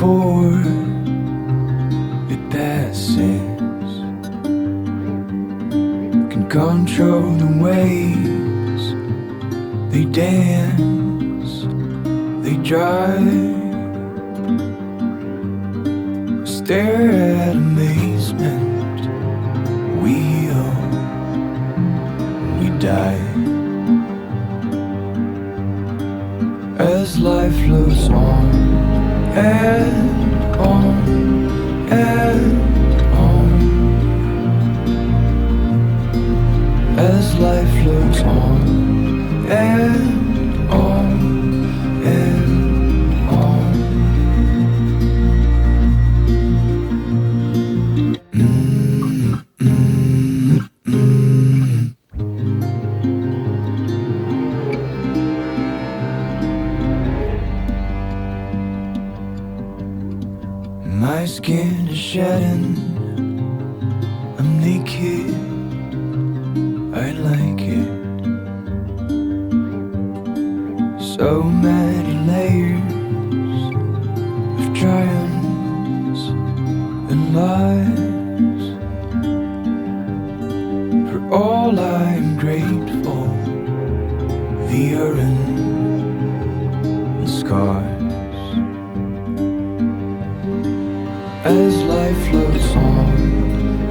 before it passes, can control the waves they dance, they drive. Stare at amazement, we die. As life flows on and on and on, as life flows on and on and on. My skin is shedding, I'm naked, I like it. So many layers of triumphs and lies. For all I'm grateful, the urine and scars. As life flows on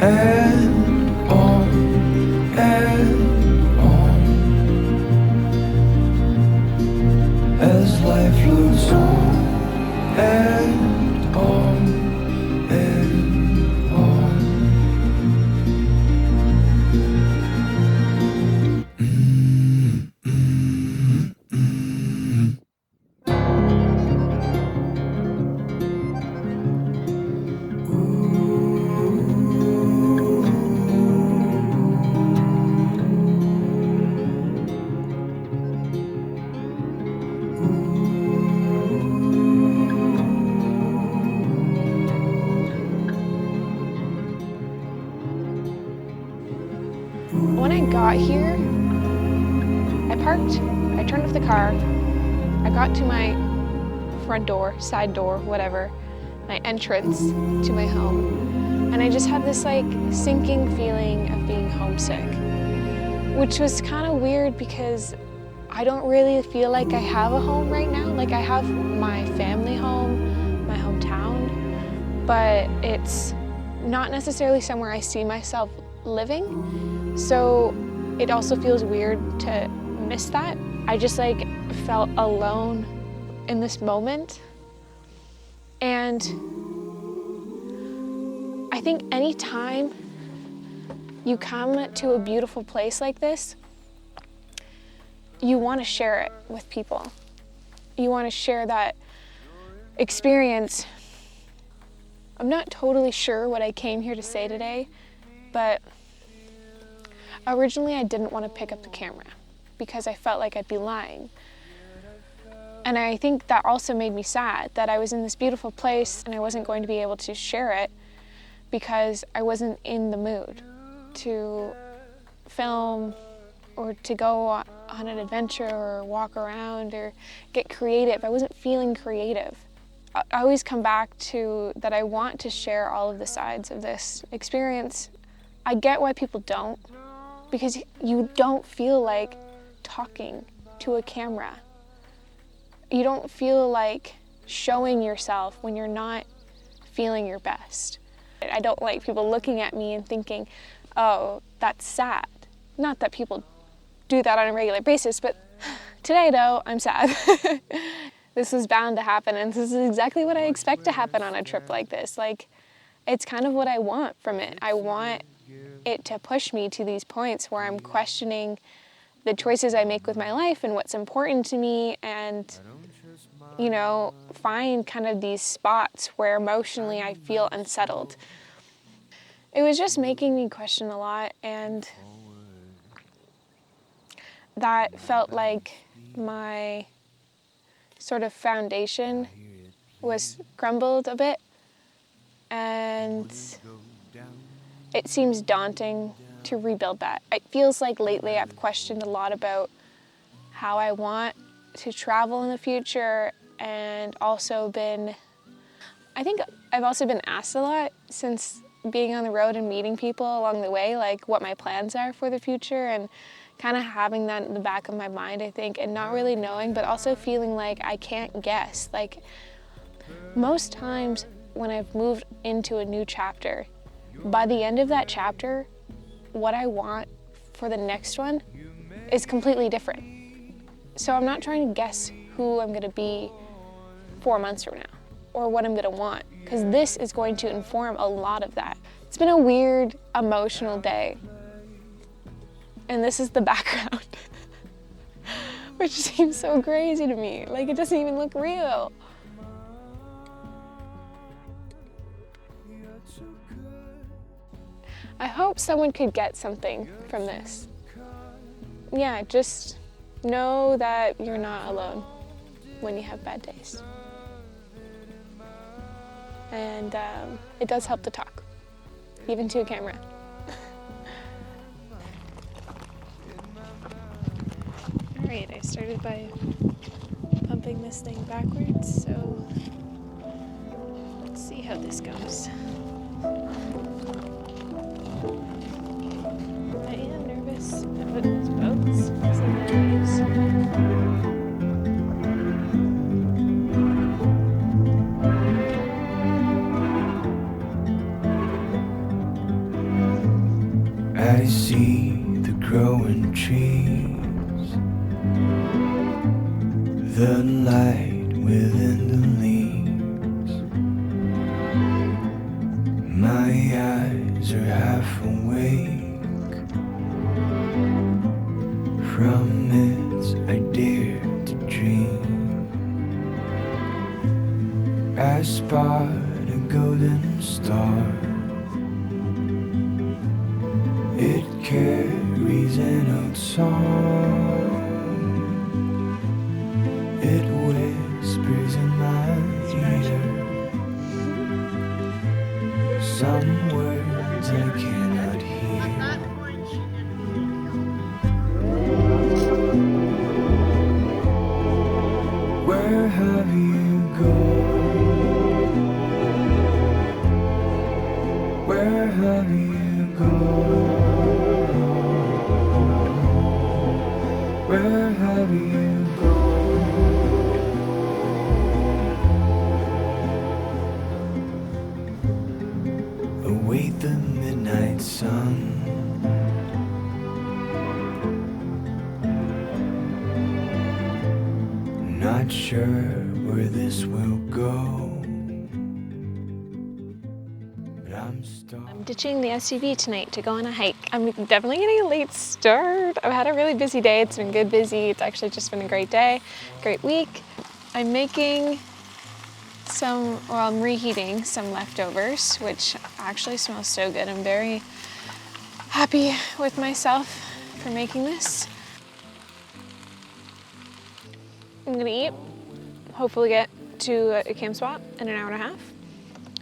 and on and on, as life flows on and on and on. When I got here, I parked, I turned off the car, I got to my front door, side door, whatever, my entrance to my home, and I just had this like sinking feeling of being homesick, which was kind of weird because I don't really feel like I have a home right now. Like I have my family home, my hometown, but it's not necessarily somewhere I see myself living. So it also feels weird to miss that. I just like felt alone in this moment. And I think anytime you come to a beautiful place like this, you want to share it with people. You want to share that experience. I'm not totally sure what I came here to say today, but originally I didn't want to pick up the camera because I felt like I'd be lying. And I think that also made me sad that I was in this beautiful place and I wasn't going to be able to share it because I wasn't in the mood to film or to go on an adventure or walk around or get creative. I wasn't feeling creative. I always come back to that I want to share all of the sides of this experience. I get why people don't, because you don't feel like talking to a camera. You don't feel like showing yourself when you're not feeling your best. I don't like people looking at me and thinking, oh, that's sad. Not that people do that on a regular basis, but today though, I'm sad. This is bound to happen, and this is exactly what I expect to happen on a trip like this. Like, it's kind of what I want from it. I want it to push me to these points where I'm questioning the choices I make with my life and what's important to me, and, you know, find kind of these spots where emotionally I feel unsettled. It was just making me question a lot, and that felt like my sort of foundation was crumbled a bit, and it seems daunting to rebuild that. It feels like lately I've questioned a lot about how I want to travel in the future, and also been I think I've also been asked a lot since being on the road and meeting people along the way, like what my plans are for the future, and kind of having that in the back of my mind, I think, and not really knowing, but also feeling like I can't guess. Like most times when I've moved into a new chapter, by the end of that chapter, what I want for the next one is completely different. So I'm not trying to guess who I'm gonna be 4 months from now or what I'm gonna want, because this is going to inform a lot of that. It's been a weird, emotional day. And this is the background, which seems so crazy to me. Like, it doesn't even look real. I hope someone could get something from this. Yeah, just know that you're not alone when you have bad days. And it does help to talk, even to a camera. All right, I started by pumping this thing backwards, so let's see how this goes. I am nervous about these boats, because of the waves. I see the growing trees, the light within the leaves. My eyes are half awake. From it I dare to dream. I spot a golden star. It carries an old song. It whispers in my ear some words I cannot hear. Where have you gone? Where have you gone? Where have you gone? Await the midnight sun. Not sure where this will go, but I'm stuck. I'm ditching the SUV tonight to go on a hike. I'm definitely getting a late start. I've had a really busy day. It's been good busy. It's actually just been a great day, great week. I'm making I'm reheating some leftovers, which actually smells so good. I'm very happy with myself for making this. I'm gonna eat, hopefully get to a camp spot in an hour and a half.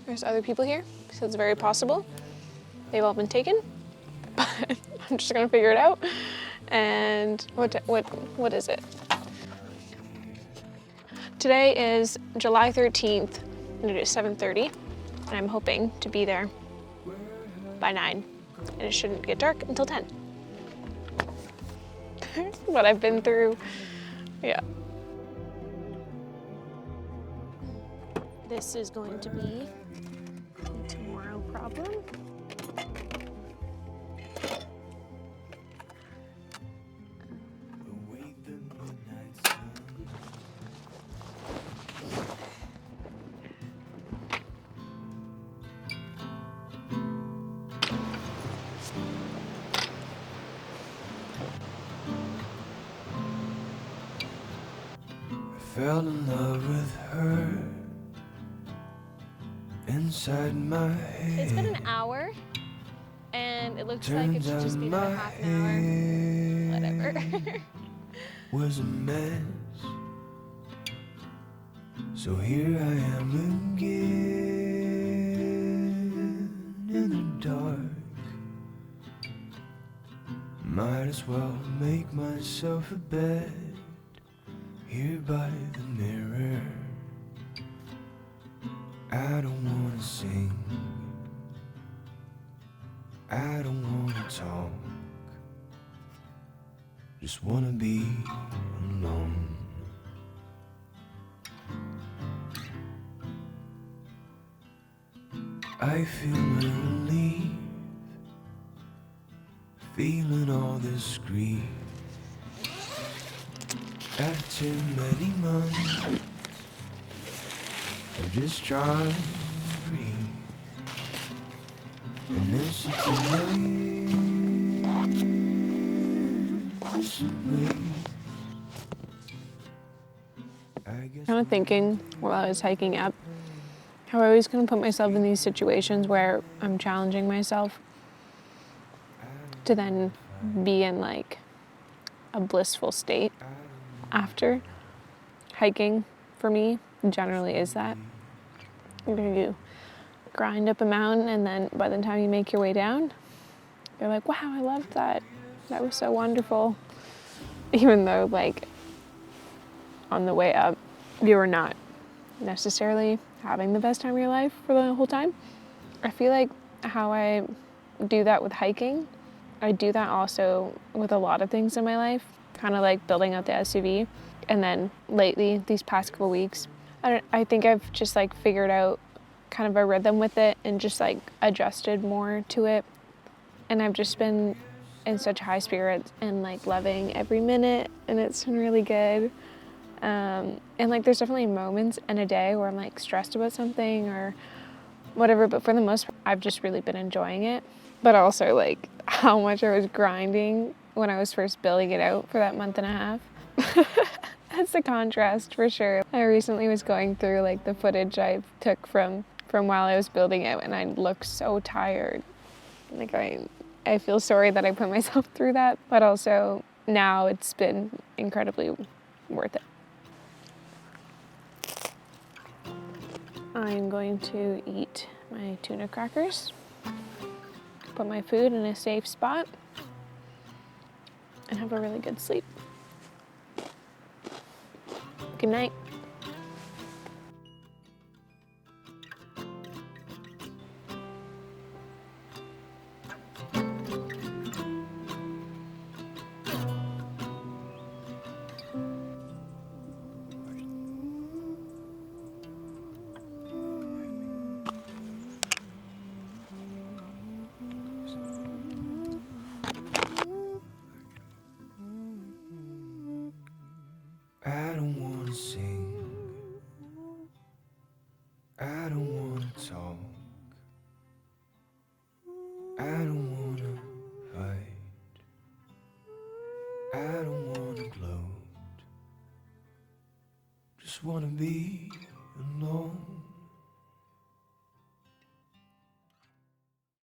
There's other people here, so it's very possible. They've all been taken, but I'm just gonna figure it out. And what is it? Today is July 13th, and it is 7:30, and I'm hoping to be there by 9, and it shouldn't get dark until 10. What I've been through, yeah. This is going to be a tomorrow problem. Await the midnight sun. I fell in love with her inside my head. It's been an hour, and it looks like it Turns should out just be another my half an hour. Whatever. head was a mess. So here I am again in the dark. Might as well make myself a bed here by the mirror. I don't wanna sing. I don't wanna talk. Just wanna be alone. I feel my relief, feeling all this grief. After many months of just trying to breathe, and then she Kind of thinking while I was hiking up how I was going to put myself in these situations where I'm challenging myself to then be in like a blissful state after. Hiking for me generally is that. You grind up a mountain and then by the time you make your way down, you're like, wow, I loved that. That was so wonderful. Even though like on the way up, you were not necessarily having the best time of your life for the whole time. I feel like how I do that with hiking, I do that also with a lot of things in my life, kind of like building out the SUV. And then lately, these past couple weeks, I think I've just like figured out kind of a rhythm with it and just like adjusted more to it. And I've just been in such high spirits and like loving every minute, and it's been really good. And like there's definitely moments in a day where I'm like stressed about something or whatever, but for the most part, I've just really been enjoying it. But also like how much I was grinding when I was first building it out for that month and a half. That's the contrast for sure. I recently was going through like the footage I took from while I was building it, and I look so tired. Like I feel sorry that I put myself through that, but also now it's been incredibly worth it. I'm going to eat my tuna crackers, put my food in a safe spot, and have a really good sleep. Good night. I don't wanna sing. I don't wanna talk. I don't wanna fight. I don't wanna gloat. Just wanna be